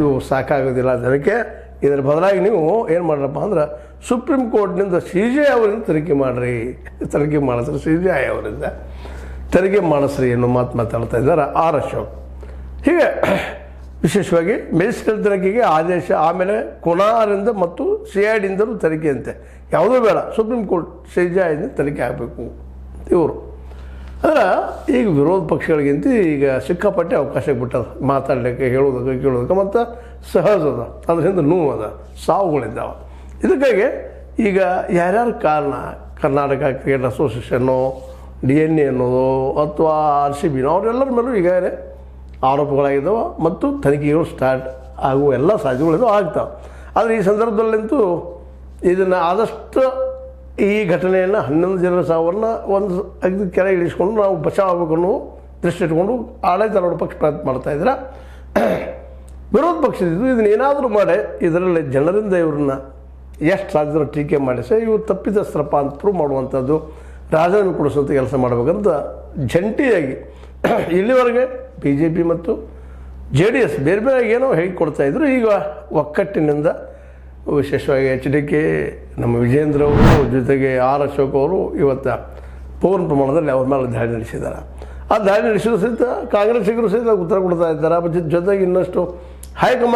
ಇದು ಸಾಕಾಗೋದಿಲ್ಲ ಜನಕ್ಕೆ. ಇದರ ಬದಲಾಗಿ ನೀವು ಏನು ಮಾಡ್ರಪ್ಪ ಅಂದ್ರೆ ಸುಪ್ರೀಂ ಕೋರ್ಟ್ನಿಂದ CJ ಅವರಿಂದ ತನಿಖೆ ಮಾಡಿಸ್ರಿ, CJ ಅವರಿಂದ ತೆರಿಗೆ ಮಾಡಿಸ್ರಿ ಅನ್ನೋ ಮಾತು ಮಾತಾಡ್ತಾ ಇದ್ದಾರೆ ಆರ್ ಅಶೋಕ್. ಹೀಗೆ ವಿಶೇಷವಾಗಿ ಮೆಜಿಸ್ಟ್ರೇಟ್ ತನಿಖೆಗೆ ಆದೇಶ, ಆಮೇಲೆ ಕುಣಾರಿಂದ ಮತ್ತು CIDಯಿಂದಲೂ ತನಿಖೆ ಅಂತೆ. ಯಾವುದೂ ಬೇಡ, ಸುಪ್ರೀಂ ಕೋರ್ಟ್ CJಯಿಂದ ತನಿಖೆ ಆಗಬೇಕು ಇವರು. ಅಂದ್ರೆ ಈಗ ವಿರೋಧ ಪಕ್ಷಗಳಿಗಿಂತ ಈಗ ಸಿಕ್ಕಾಪಟ್ಟೆ ಅವಕಾಶ ಬಿಟ್ಟದ ಮಾತಾಡಲಿಕ್ಕೆ, ಹೇಳೋದಕ್ಕೆ, ಕೇಳೋದಕ್ಕೆ. ಮತ್ತು ಸಹಜ ಅದ, ಅದರಿಂದ ನೋವು ಅದ, ಸಾವುಗಳಿದ್ದಾವೆ. ಇದಕ್ಕಾಗಿ ಈಗ ಯಾರ್ಯಾರ ಕಾರಣ, ಕರ್ನಾಟಕ ಕ್ರಿಕೆಟ್ ಅಸೋಸಿಯೇಷನ್ನು, DNA ಅನ್ನೋದು ಅಥವಾ RCB ಅವರೆಲ್ಲರ ಮೇಲೂ ಈಗಾಗಲೇ ಆರೋಪಗಳಾಗಿದ್ದಾವೆ ಮತ್ತು ತನಿಖೆಗಳು ಸ್ಟಾರ್ಟ್ ಆಗುವ ಎಲ್ಲ ಸಾಧ್ಯತೆಗಳಿದ್ದು ಆಗ್ತಾವೆ. ಆದರೆ ಈ ಸಂದರ್ಭದಲ್ಲಂತೂ ಇದನ್ನು ಆದಷ್ಟು ಈ ಘಟನೆಯನ್ನು 11 ಜನರ ಸಾವನ್ನು ಒಂದು ಅಗ್ದು ಕೆರೆ ಇಳಿಸ್ಕೊಂಡು ನಾವು ಬಚಾವ್ ಆಗಬೇಕು ಅನ್ನೋ ದೃಷ್ಟಿ ಇಟ್ಕೊಂಡು ಆಡಳಿತಾರೂಢ ಪಕ್ಷ ಪ್ರಯತ್ನ ಮಾಡ್ತಾಯಿದ್ರೆ, ವಿರೋಧ ಪಕ್ಷದಿದ್ದು ಇದನ್ನೇನಾದರೂ ಮಾಡಿ ಇದರಲ್ಲಿ ಜನರಿಂದ ಇವ್ರನ್ನ ಎಷ್ಟು ಸಾಧ್ಯರು ಟೀಕೆ ಮಾಡಿಸಿ ಇವರು ತಪ್ಪಿತಸ್ಥರಪ್ಪ ಅಂತ ಪ್ರೂವ್ ಮಾಡುವಂಥದ್ದು, ರಾಜೀನಾಮೆ ಕೊಡಿಸುವಂಥ ಕೆಲಸ ಮಾಡಬೇಕಂತ ಜಂಟಿಯಾಗಿ ಇಲ್ಲಿವರೆಗೆ BJP ಮತ್ತು JDS ಬೇರೆ ಬೇರೆ ಏನೋ ಹೇಳಿಕೊಡ್ತಾಯಿದ್ರು. ಈಗ ಒಕ್ಕಟ್ಟಿನಿಂದ ವಿಶೇಷವಾಗಿ HDK, ನಮ್ಮ ವಿಜೇಂದ್ರ ಅವರು, ಜೊತೆಗೆ ಆರ್ ಅಶೋಕ್ ಅವರು ಇವತ್ತು ಪೂರ್ಣ ಪ್ರಮಾಣದಲ್ಲಿ ಅವ್ರ ಮೇಲೆ ದಾಳಿ ನಡೆಸಿದ್ದಾರೆ. ಆ ದಾಳಿ ನಡೆಸಿದ್ರು ಸಹಿತ ಕಾಂಗ್ರೆಸ್ಸಿಗರು ಸಹಿತ ಉತ್ತರ ಕೊಡ್ತಾ ಇದ್ದಾರೆ. ಜೊತೆಗೆ ಇನ್ನಷ್ಟು ಹೈಕಮಾಂಡ್